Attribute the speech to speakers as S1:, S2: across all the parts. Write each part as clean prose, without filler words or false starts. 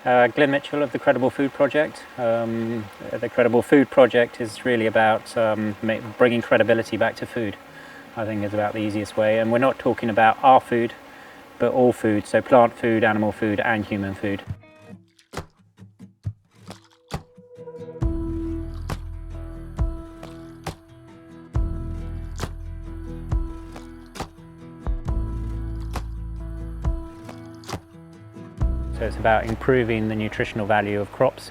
S1: Glyn Mitchell of the Credible Food Project. The Credible Food Project is really about bringing credibility back to food. I think is about the easiest way, and we're not talking about our food, but all food, so plant food, animal food and human food. So it's about improving the nutritional value of crops,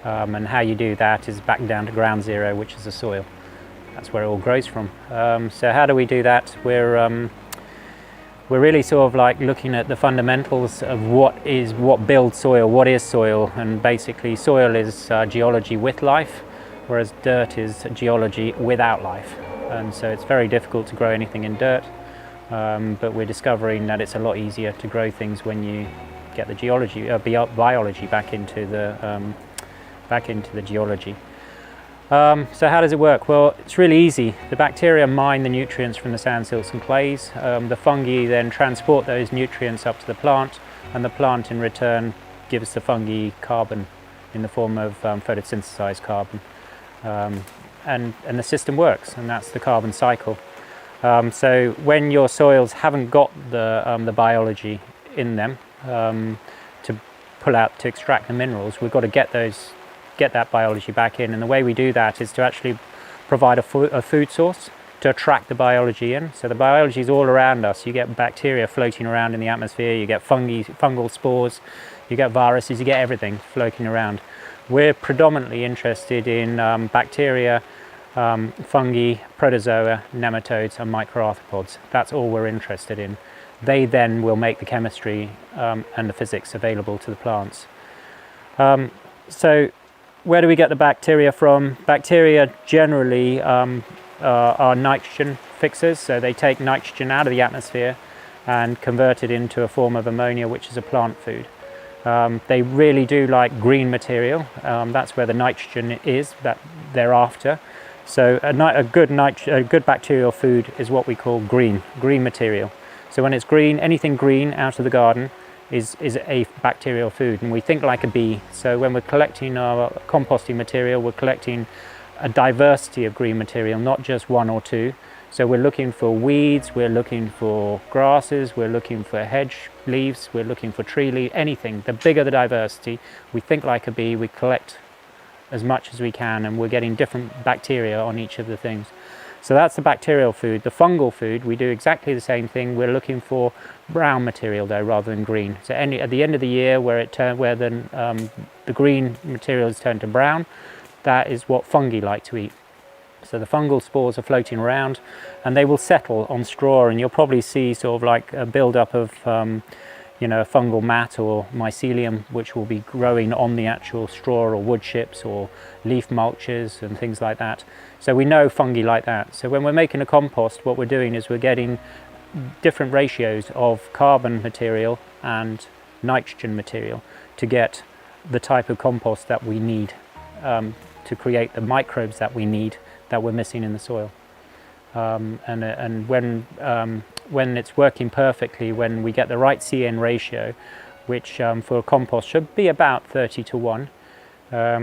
S1: and how you do that is back down to ground zero, which is the soil. That's where it all grows from. So how do we do that? We're really sort of like looking at the fundamentals of what builds soil, what is soil, and basically soil is geology with life, whereas dirt is geology without life. And so it's very difficult to grow anything in dirt, but we're discovering that it's a lot easier to grow things when you get the geology, biology back into the geology. So how does it work? Well, it's really easy. The bacteria mine the nutrients from the sand, silts and clays. The fungi then transport those nutrients up to the plant, and the plant in return gives the fungi carbon in the form of photosynthesized carbon. And the system works, and that's the carbon cycle. So when your soils haven't got the biology in them to extract the minerals, we've got to get that biology back in, and the way we do that is to actually provide a food source to attract the biology in. So the biology is all around us. You get bacteria floating around in the atmosphere, you get fungal spores, you get viruses, you get everything floating around. We're predominantly interested in bacteria, fungi, protozoa, nematodes and microarthropods. That's all we're interested in. They then will make the chemistry and the physics available to the plants. So where do we get the bacteria from? Bacteria generally are nitrogen fixers, so they take nitrogen out of the atmosphere and convert it into a form of ammonia, which is a plant food. They really do like green material. That's where the nitrogen is that they're after. So a good bacterial food is what we call green material. So when it's green, anything green out of the garden is a bacterial food, and we think like a bee. So when we're collecting our composting material, we're collecting a diversity of green material, not just one or two. So we're looking for weeds, we're looking for grasses, we're looking for hedge leaves, we're looking for tree leaves, anything. The bigger the diversity, we think like a bee, we collect as much as we can, and we're getting different bacteria on each of the things. So that's the bacterial food. The fungal food, we do exactly the same thing. We're looking for brown material though, rather than green. So at the end of the year, where the green material is turned to brown, that is what fungi like to eat. So the fungal spores are floating around, and they will settle on straw, and you'll probably see sort of like a build-up of a fungal mat or mycelium, which will be growing on the actual straw or wood chips or leaf mulches and things like that. So we know fungi like that. So when we're making a compost, what we're doing is we're getting different ratios of carbon material and nitrogen material to get the type of compost that we need to create the microbes that we need that we're missing in the soil. And when it's working perfectly, when we get the right CN ratio, which for a compost should be about 30:1,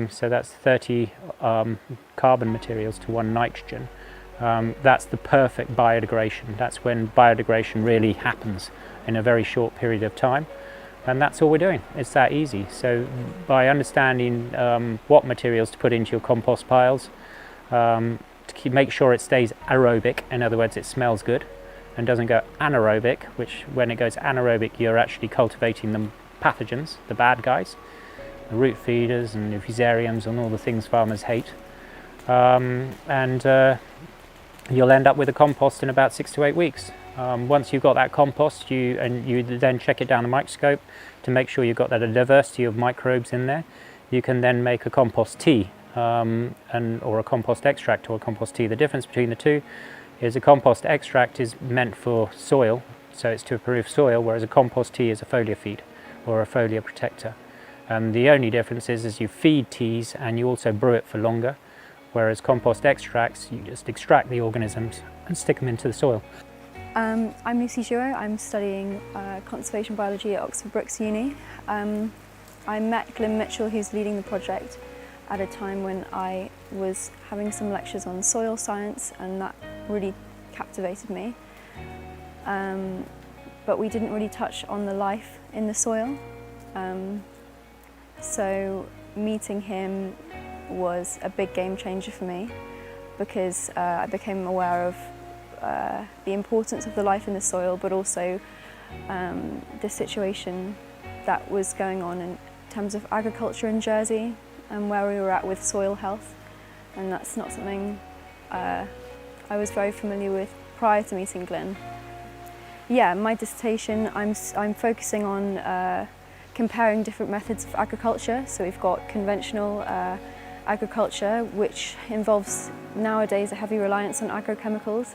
S1: so that's 30 carbon materials to 1 nitrogen, that's the perfect biodegradation. That's when biodegradation really happens in a very short period of time, and that's all we're doing. It's that easy. So by understanding what materials to put into your compost piles, to make sure it stays aerobic, in other words it smells good and doesn't go anaerobic, which when it goes anaerobic you're actually cultivating the pathogens, the bad guys, the root feeders and the fusariums and all the things farmers hate, and you'll end up with a compost in about 6 to 8 weeks. Once you've got that compost, you then check it down the microscope to make sure you've got that diversity of microbes in there. You can then make a compost tea, or a compost extract or a compost tea. The difference between the two is a compost extract is meant for soil, so it's to improve soil, whereas a compost tea is a foliar feed or a foliar protector. The only difference is you feed teas and you also brew it for longer, whereas compost extracts, you just extract the organisms and stick them into the soil.
S2: I'm Lucy Giraud. I'm studying conservation biology at Oxford Brookes Uni. I met Glyn Mitchell, who's leading the project, at a time when I was having some lectures on soil science, and that really captivated me. But we didn't really touch on the life in the soil. So meeting him was a big game changer for me, because I became aware of the importance of the life in the soil, but also the situation that was going on in terms of agriculture in Jersey and where we were at with soil health. And that's not something I was very familiar with prior to meeting Glyn. Yeah, my dissertation, I'm focusing on comparing different methods of agriculture. So we've got conventional agriculture, which involves nowadays a heavy reliance on agrochemicals,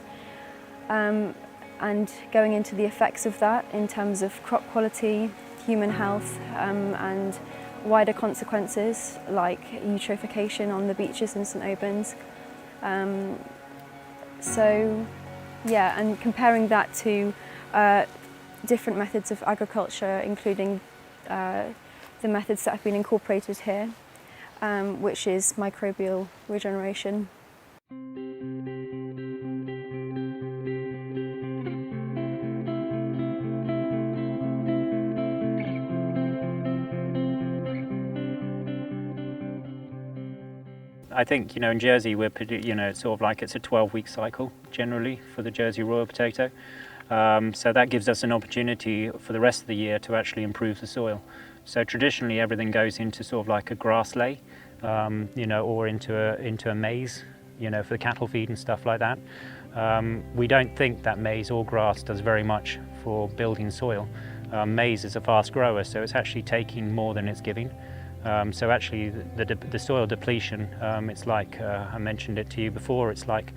S2: and going into the effects of that in terms of crop quality, human health, and wider consequences like eutrophication on the beaches in St Albans. So yeah, and comparing that to different methods of agriculture, including the methods that have been incorporated here, which is microbial regeneration.
S1: I think, in Jersey we're, it's sort of like it's a 12-week cycle generally for the Jersey royal potato. So that gives us an opportunity for the rest of the year to actually improve the soil. So traditionally everything goes into sort of like a grass lay, or into a maize, for the cattle feed and stuff like that. We don't think that maize or grass does very much for building soil. Maize is a fast grower, so it's actually taking more than it's giving. So actually the soil depletion, it's like, I mentioned it to you before, it's like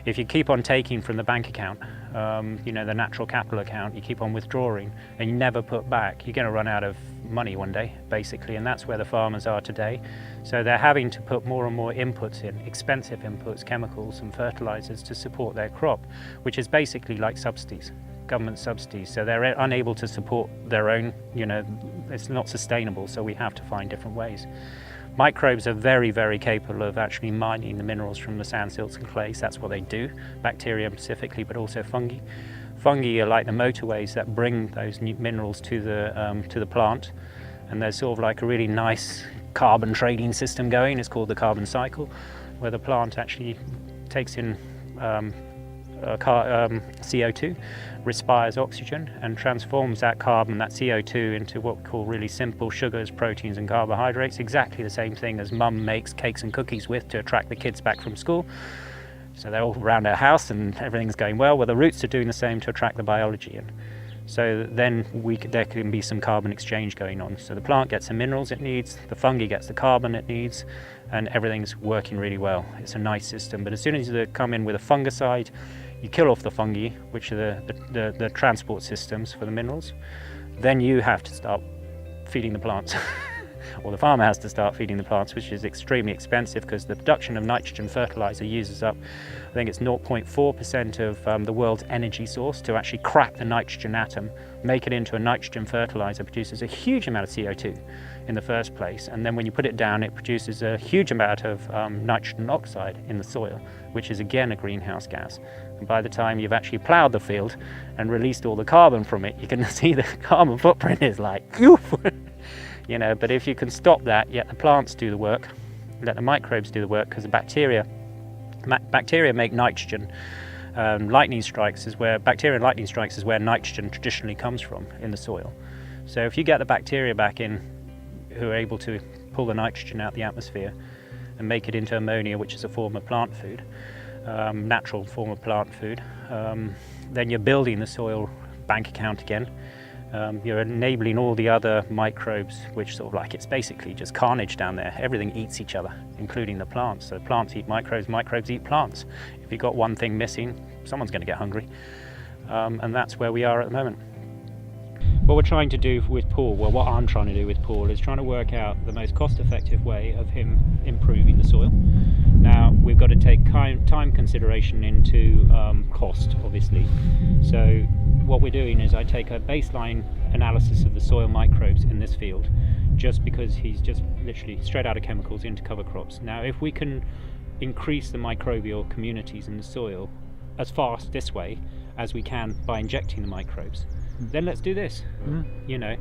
S1: if you keep on taking from the bank account, the natural capital account, you keep on withdrawing and you never put back, you're going to run out of money one day, basically, and that's where the farmers are today. So they're having to put more and more inputs in, expensive inputs, chemicals and fertilizers to support their crop, which is basically like subsidies. Government subsidies, so they're unable to support their own, it's not sustainable, so we have to find different ways. Microbes are very, very capable of actually mining the minerals from the sand, silts and clays. That's what they do, bacteria specifically, but also fungi. Fungi are like the motorways that bring those new minerals to the plant, and there's sort of like a really nice carbon trading system going. It's called the carbon cycle, where the plant actually takes in CO2, respires oxygen and transforms that carbon, that CO2, into what we call really simple sugars, proteins and carbohydrates, exactly the same thing as mum makes cakes and cookies with to attract the kids back from school. So they're all around our house and everything's going well. Well, the roots are doing the same to attract the biology in. So then there can be some carbon exchange going on. So the plant gets the minerals it needs, the fungi gets the carbon it needs, and everything's working really well. It's a nice system, but as soon as you come in with a fungicide, you kill off the fungi, which are the transport systems for the minerals. Then you have to start feeding the plants. Or the farmer has to start feeding the plants, which is extremely expensive because the production of nitrogen fertilizer uses up, I think it's 0.4% of the world's energy source. To actually crack the nitrogen atom, make it into a nitrogen fertilizer, produces a huge amount of CO2 in the first place, and then when you put it down it produces a huge amount of nitrogen oxide in the soil, which is again a greenhouse gas. And by the time you've actually ploughed the field and released all the carbon from it, you can see the carbon footprint is like, oof. But if you can stop that, yet the plants do the work, let the microbes do the work, because the bacteria make nitrogen. Bacteria and lightning strikes is where nitrogen traditionally comes from in the soil. So if you get the bacteria back in, who are able to pull the nitrogen out of the atmosphere and make it into ammonia, which is a form of plant food, natural form of plant food, then you're building the soil bank account again. You're enabling all the other microbes, which sort of like, it's basically just carnage down there. Everything eats each other, including the plants. So plants eat microbes, microbes eat plants. If you've got one thing missing, someone's going to get hungry. And that's where we are at the moment. What we're trying to do with Paul, well, what I'm trying to do with Paul is trying to work out the most cost-effective way of him improving the soil. Now, we've got to take time consideration into cost, obviously. So what we're doing is I take a baseline analysis of the soil microbes in this field, just because he's just literally straight out of chemicals into cover crops. Now, if we can increase the microbial communities in the soil as fast this way as we can by injecting the microbes, then let's do this. You know,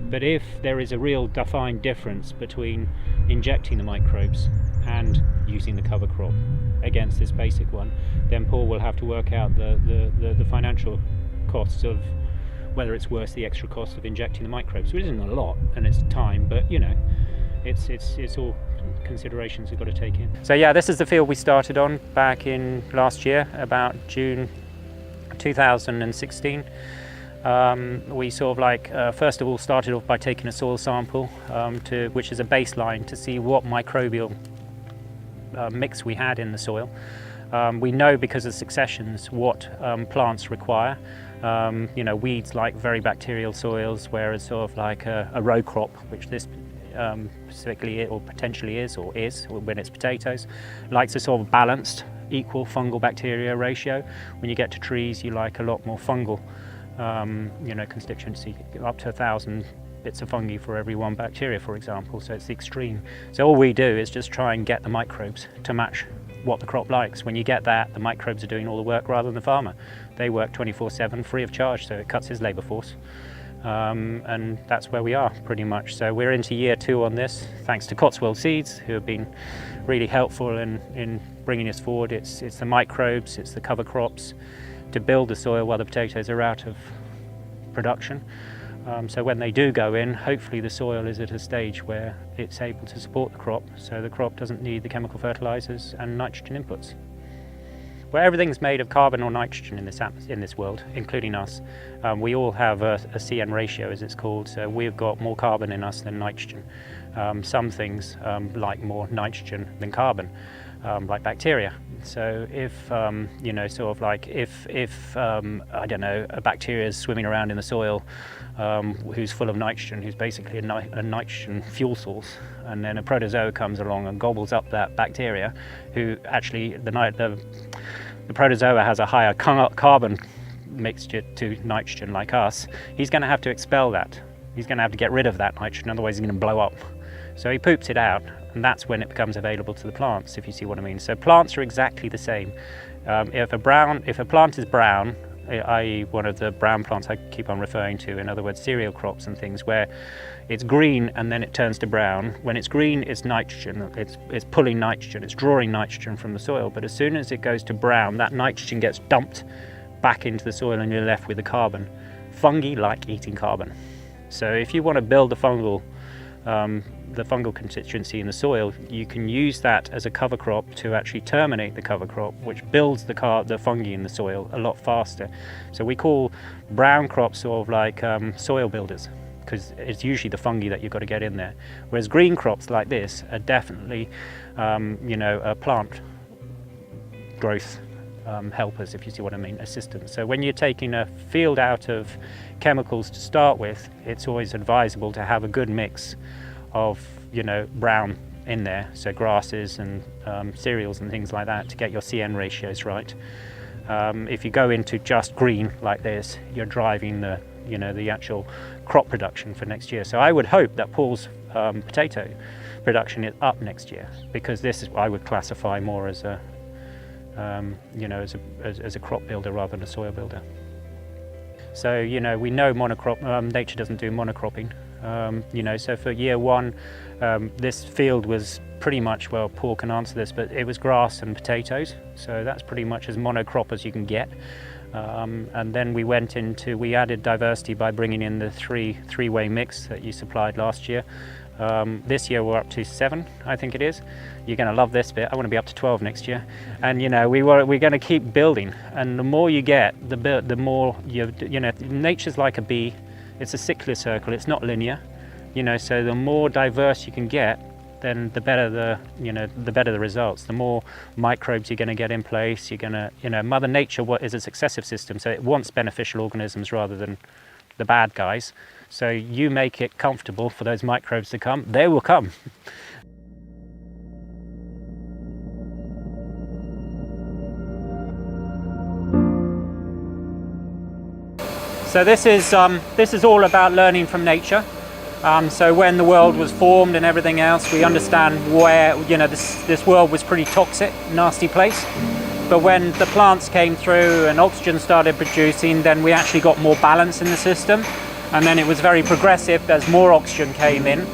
S1: but if there is a real defined difference between injecting the microbes and using the cover crop against this basic one, then Paul will have to work out the financial costs of whether it's worth the extra cost of injecting the microbes, which isn't a lot, and it's time, but you know, it's all considerations we've got to take in. So yeah, this is the field we started on back in last year, about June 2016. We sort of like first of all started off by taking a soil sample, which is a baseline to see what microbial mix we had in the soil. We know because of successions what plants require. You know, weeds like very bacterial soils, whereas sort of like a row crop, which this specifically or potentially is when it's potatoes, likes a sort of balanced, equal fungal bacteria ratio. When you get to trees, you like a lot more fungal you know, constituency, up to 1,000 bits of fungi for every one bacteria, for example, so it's the extreme. So all we do is just try and get the microbes to match what the crop likes. When you get that, the microbes are doing all the work rather than the farmer. They work 24/7 free of charge, so it cuts his labour force. And that's where we are pretty much. So we're into year 2 on this, thanks to Cotswold Seeds, who have been really helpful in bringing us forward. It's the microbes, it's the cover crops to build the soil while the potatoes are out of production. So when they do go in, hopefully the soil is at a stage where it's able to support the crop, so the crop doesn't need the chemical fertilizers and nitrogen inputs. Where everything's made of carbon or nitrogen in this world, including us, we all have a CN ratio, as it's called, so we've got more carbon in us than nitrogen. Some things like more nitrogen than carbon, like bacteria. So if you know, sort of like if I don't know, a bacteria is swimming around in the soil who's full of nitrogen, who's basically a nitrogen fuel source, and then a protozoa comes along and gobbles up that bacteria, who actually the protozoa has a higher carbon mixture to nitrogen like us, he's going to have to expel that. He's going to have to get rid of that nitrogen, otherwise he's going to blow up. So he poops it out, and that's when it becomes available to the plants, if you see what I mean. So plants are exactly the same. If a plant is brown, i.e. one of the brown plants I keep on referring to, in other words cereal crops and things, where it's green and then it turns to brown. When it's green, it's nitrogen, it's pulling nitrogen, it's drawing nitrogen from the soil, but as soon as it goes to brown, that nitrogen gets dumped back into the soil and you're left with the carbon. Fungi like eating carbon. So if you want to build the fungal constituency in the soil, you can use that as a cover crop to actually terminate the cover crop, which builds the fungi in the soil a lot faster. So we call brown crops sort of like soil builders, because it's usually the fungi that you've got to get in there. Whereas green crops like this are definitely you know, plant growth helpers, if you see what I mean, assistants. So when you're taking a field out of chemicals to start with, it's always advisable to have a good mix of, you know, brown in there, so grasses and cereals and things like that, to get your CN ratios right. If you go into just green like this, you're driving the, you know, the actual crop production for next year. So I would hope that Paul's potato production is up next year, because this is what I would classify more as a you know, as a crop builder rather than a soil builder. So, you know, we know nature doesn't do monocropping. You know, so for year 1, this field was pretty much, well, Paul can answer this, but it was grass and potatoes. So that's pretty much as monocrop as you can get. And then we added diversity by bringing in the three-way mix that you supplied last year. This year we're up to 7, I think it is. You're going to love this bit. I want to be up to 12 next year. And you know, we're going to keep building. And the more you get, the more you know. Nature's like a bee. It's a cyclic circle. It's not linear. You know, so the more diverse you can get, then the better the better the results. The more microbes you're going to get in place. You're going to, you know, Mother Nature is a successive system, so it wants beneficial organisms rather than the bad guys. So you make it comfortable for those microbes to come, they will come. So this is all about learning from nature. So when the world was formed and everything else, we understand where, you know, this world was pretty toxic, nasty place. But when the plants came through and oxygen started producing, then we actually got more balance in the system. And then it was very progressive as more oxygen came in.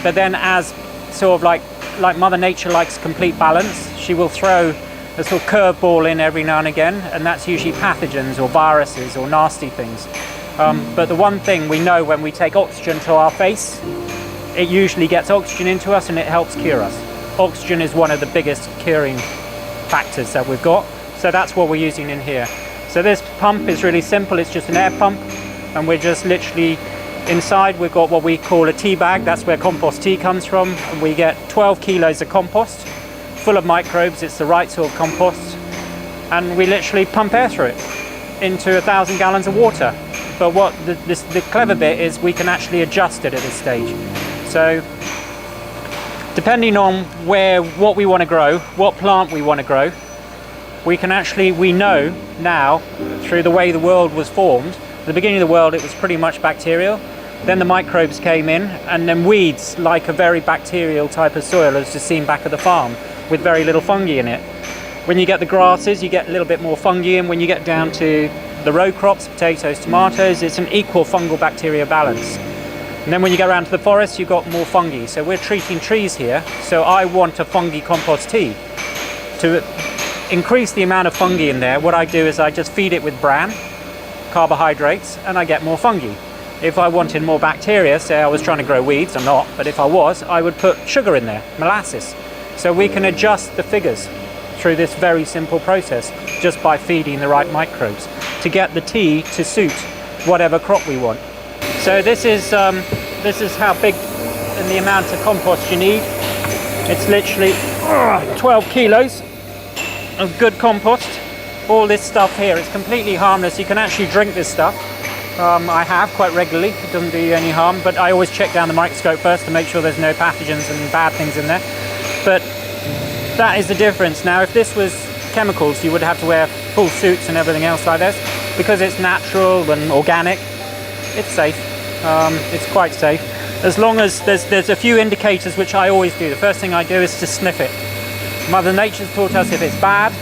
S1: But then as sort of like Mother Nature likes complete balance, she will throw a sort of curveball in every now and again, and that's usually pathogens or viruses or nasty things. But the one thing we know, when we take oxygen to our face, it usually gets oxygen into us and it helps cure us. Oxygen is one of the biggest curing factors that we've got, so that's what we're using in here. So this pump is really simple, it's just an air pump, and we're just literally inside we've got what we call a tea bag. That's where compost tea comes from, and we get 12 kilos of compost full of microbes. It's the right sort of compost, and we literally pump air through it into 1,000 gallons of water. But what the clever bit is, we can actually adjust it at this stage. So depending on what we want to grow, what plant we want to grow, we know now through the way the world was formed. At the beginning of the world it was pretty much bacterial, then the microbes came in, and then weeds, like a very bacterial type of soil as just seen back at the farm, with very little fungi in it. When you get the grasses, you get a little bit more fungi, and when you get down to the row crops, potatoes, tomatoes, it's an equal fungal bacteria balance. And then when you get around to the forest, you've got more fungi. So we're treating trees here, so I want a fungi compost tea. To increase the amount of fungi in there, what I do is I just feed it with bran, carbohydrates, and I get more fungi. If I wanted more bacteria, say I was trying to grow weeds, I'm not, but if I was, I would put sugar in there, molasses. So we can adjust the figures through this very simple process just by feeding the right microbes to get the tea to suit whatever crop we want. So this is how big and the amount of compost you need. It's literally 12 kilos of good compost. All this stuff here is completely harmless. You can actually drink this stuff. I have quite regularly. It doesn't do you any harm, but I always check down the microscope first to make sure there's no pathogens and bad things in there. But that is the difference. Now, if this was chemicals, you would have to wear full suits and everything else like this. Because it's natural and organic, it's safe. It's quite safe. As long as there's a few indicators which I always do. The first thing I do is to sniff it. Mother Nature's taught us if it's bad,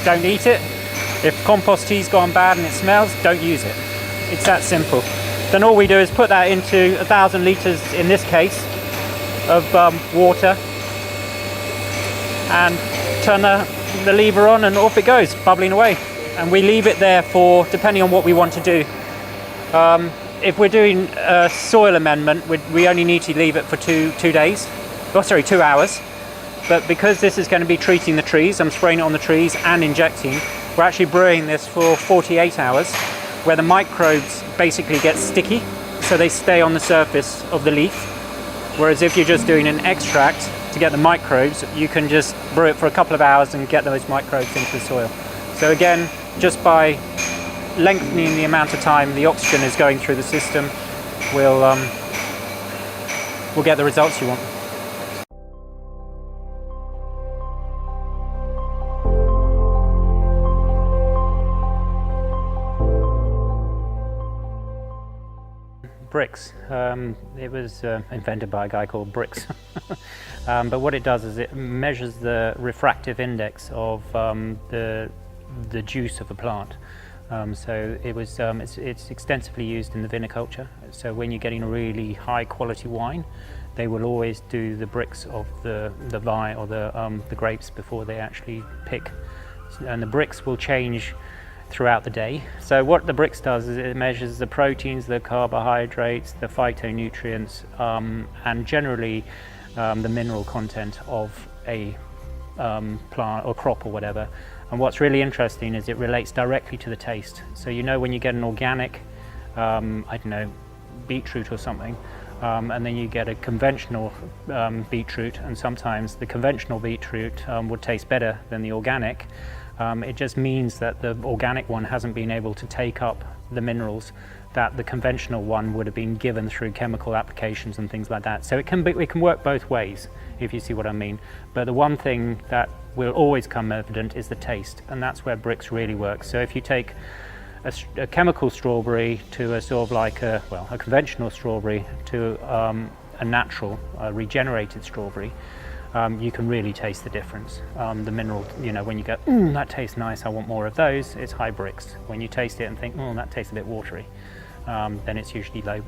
S1: don't eat it. If compost tea's gone bad and it smells, don't use it. It's that simple. Then all we do is put that into 1,000 litres, in this case, of water, and turn the lever on and off it goes, bubbling away. And we leave it there for, depending on what we want to do. If we're doing a soil amendment, we only need to leave it for 2 hours. But because this is going to be treating the trees, I'm spraying it on the trees and injecting, we're actually brewing this for 48 hours, where the microbes basically get sticky, so they stay on the surface of the leaf. Whereas if you're just doing an extract to get the microbes, you can just brew it for a couple of hours and get those microbes into the soil. So again, just by lengthening the amount of time the oxygen is going through the system, we'll get the results you want. Brix. It was invented by a guy called Brix. But what it does is it measures the refractive index of the juice of a plant. So it's extensively used in the viniculture. So when you're getting a really high quality wine, they will always do the Brix of the vine or the grapes before they actually pick. And the Brix will change throughout the day. So what the Brix does is it measures the proteins, the carbohydrates, the phytonutrients, and generally the mineral content of a plant or crop or whatever. And what's really interesting is it relates directly to the taste. So you know when you get an organic, I don't know, beetroot or something, and then you get a conventional beetroot, and sometimes the conventional beetroot would taste better than the organic. It just means that the organic one hasn't been able to take up the minerals that the conventional one would have been given through chemical applications and things like that. So it can work both ways, if you see what I mean. But the one thing that will always come evident is the taste, and that's where Brix really works. So if you take a chemical strawberry to a sort of like a conventional strawberry to a natural regenerated strawberry, you can really taste the difference. The mineral, when you go, that tastes nice, I want more of those, it's high Brix. When you taste it and think, that tastes a bit watery, then it's usually low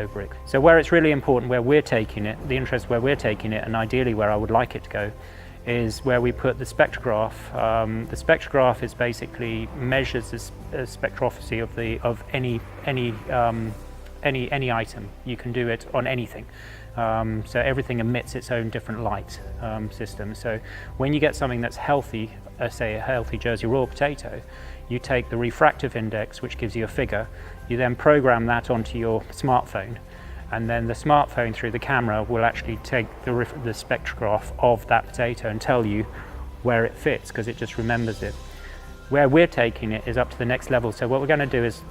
S1: Brix. So where it's really important, where we're taking it, the interest where we're taking it, and ideally where I would like it to go, is where we put the spectrograph. The spectrograph is basically measures the spectrophy of any item. You can do it on anything. So everything emits its own different light system. So when you get something that's healthy, say a healthy Jersey Royal potato, you take the refractive index, which gives you a figure, you then program that onto your smartphone, and then the smartphone through the camera will actually take the spectrograph of that potato and tell you where it fits, because it just remembers it. Where we're taking it is up to the next level. So what we're going to do is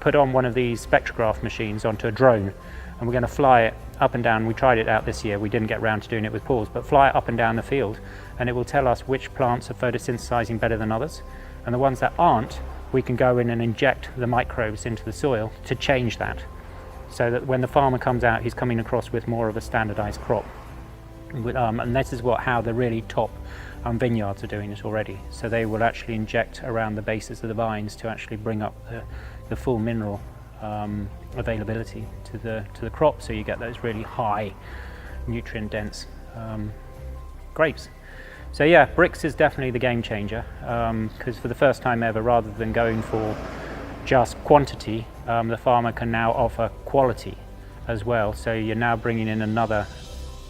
S1: put on one of these spectrograph machines onto a drone, and we're going to fly it up and down. We tried it out this year, we didn't get around to doing it with Paul's, but fly it up and down the field, and it will tell us which plants are photosynthesizing better than others, and the ones that aren't, we can go in and inject the microbes into the soil to change that, so that when the farmer comes out, he's coming across with more of a standardized crop. And this is how the really top vineyards are doing it already. So they will actually inject around the bases of the vines to actually bring up the full mineral availability to the crop, so you get those really high nutrient dense grapes. So yeah, Brix is definitely the game changer, because for the first time ever, rather than going for just quantity, the farmer can now offer quality as well. So you're now bringing in another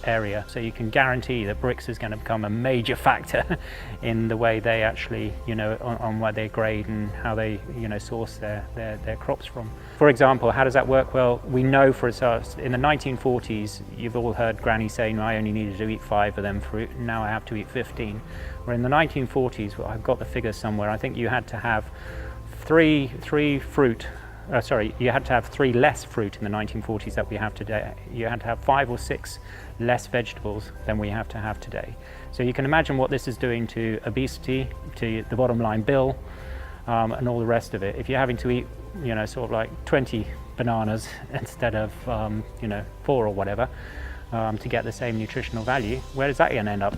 S1: area, so you can guarantee that Brix is going to become a major factor in the way they actually, on where they grade and how they, source their crops from. For example, how does that work? Well, we know for us, in the 1940s, you've all heard Granny saying, I only needed to eat 5 of them fruit, and now I have to eat 15. Where in the 1940s, I've got the figures somewhere, I think you had to have you had to have 3 less fruit in the 1940s that we have today. You had to have 5 or 6 less vegetables than we have to have today. So you can imagine what this is doing to obesity, to the bottom line bill, and all the rest of it. If you're having to eat, sort of like 20 bananas instead of, 4 or whatever, to get the same nutritional value, where is that going to end up?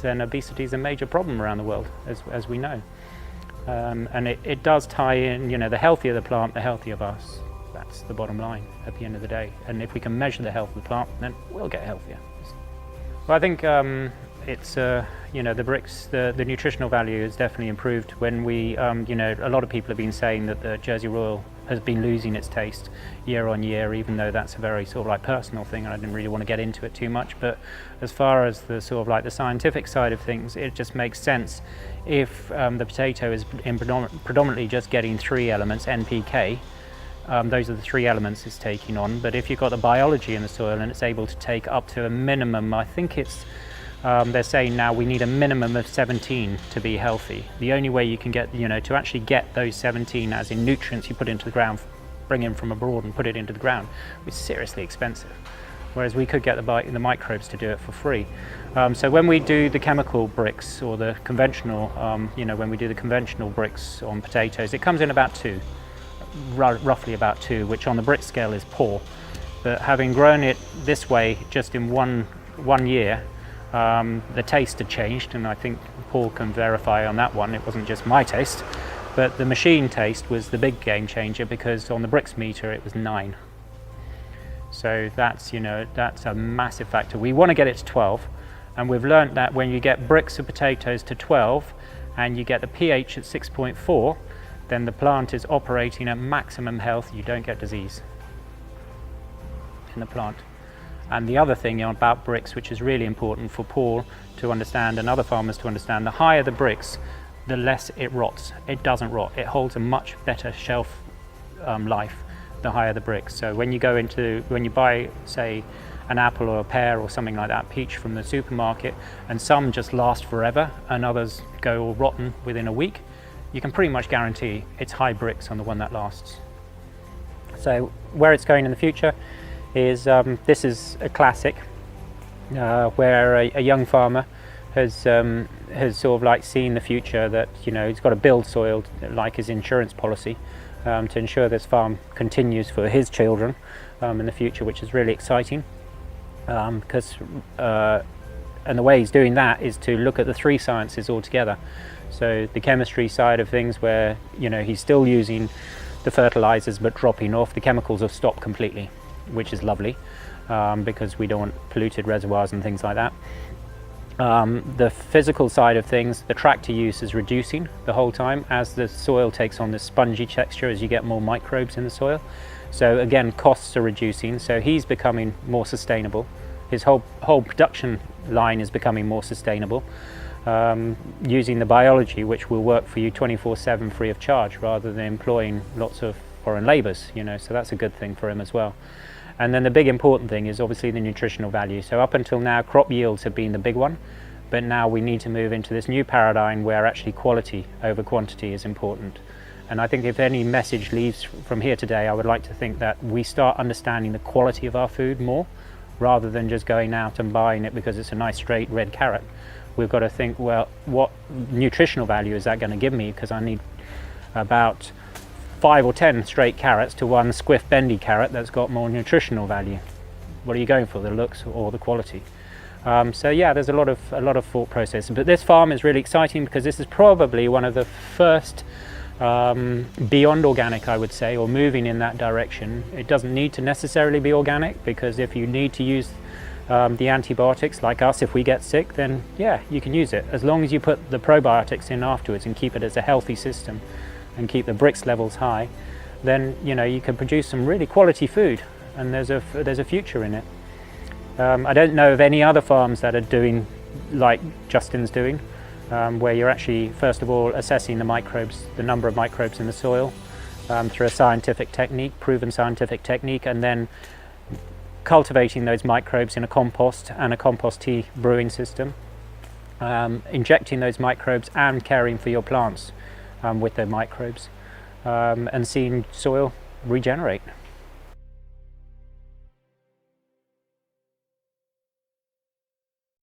S1: And obesity is a major problem around the world, as we know. And it does tie in, the healthier the plant, the healthier of us. That's the bottom line at the end of the day. And if we can measure the health of the plant, then we'll get healthier. Well, I think it's, the Brix, the nutritional value is definitely improved when we, a lot of people have been saying that the Jersey Royal has been losing its taste year on year, even though that's a very sort of like personal thing, and I didn't really want to get into it too much. But as far as the sort of like the scientific side of things, it just makes sense if the potato is predominantly just getting 3 elements, NPK. Those are the 3 elements it's taking on. But if you've got the biology in the soil and it's able to take up to a minimum, I think it's they're saying now we need a minimum of 17 to be healthy. The only way you can get, to actually get those 17 as in nutrients you put into the ground, bring in from abroad and put it into the ground, is seriously expensive. Whereas we could get the microbes to do it for free. So when we do the chemical Brix or the conventional, when we do the conventional Brix on potatoes, it comes in about 2, roughly about 2, which on the Brix scale is poor. But having grown it this way just in one year, the taste had changed, and I think Paul can verify on that one. It wasn't just my taste, but the machine taste was the big game changer, because on the Brix meter it was 9. So that's a massive factor. We want to get it to 12, and we've learnt that when you get Brix of potatoes to 12 and you get the pH at 6.4, then the plant is operating at maximum health. You don't get disease in the plant. And the other thing about Brix, which is really important for Paul to understand and other farmers to understand, the higher the Brix, the less it rots. It doesn't rot. It holds a much better shelf life, the higher the Brix. So when you buy, say, an apple or a pear or something like that, peach from the supermarket, and some just last forever and others go all rotten within a week, you can pretty much guarantee it's high Brix on the one that lasts. So where it's going in the future is, this is a classic where a young farmer has sort of like seen the future, that he's got to build soil like his insurance policy to ensure this farm continues for his children in the future, which is really exciting. Because and the way he's doing that is to look at the three sciences all together. So the chemistry side of things, where he's still using the fertilizers but dropping off. The chemicals have stopped completely, which is lovely, because we don't want polluted reservoirs and things like that. The physical side of things, the tractor use is reducing the whole time as the soil takes on this spongy texture, as you get more microbes in the soil. So again, costs are reducing, so he's becoming more sustainable. His whole production line is becoming more sustainable, using the biology, which will work for you 24/7 free of charge, rather than employing lots of foreign labours, so that's a good thing for him as well. And then the big important thing is obviously the nutritional value. So up until now, crop yields have been the big one, but now we need to move into this new paradigm where actually quality over quantity is important. And I think if any message leaves from here today, I would like to think that we start understanding the quality of our food more, rather than just going out and buying it because it's a nice straight red carrot. We've got to think, well, what nutritional value is that going to give me? Because I need about 5 or 10 straight carrots to one squiff bendy carrot that's got more nutritional value. What are you going for, the looks or the quality? So yeah, there's a lot of thought process. But this farm is really exciting because this is probably one of the first beyond organic, I would say, or moving in that direction. It doesn't need to necessarily be organic, because if you need to use the antibiotics, like us, if we get sick, then yeah, you can use it, as long as you put the probiotics in afterwards and keep it as a healthy system and keep the Brix levels high. Then you can produce some really quality food, and there's a future in it. I don't know of any other farms that are doing like Justin's doing, where you're actually first of all assessing the microbes, the number of microbes in the soil, through a scientific technique, proven scientific technique, and then cultivating those microbes in a compost and a compost tea brewing system, injecting those microbes and caring for your plants with their microbes, and seeing soil regenerate.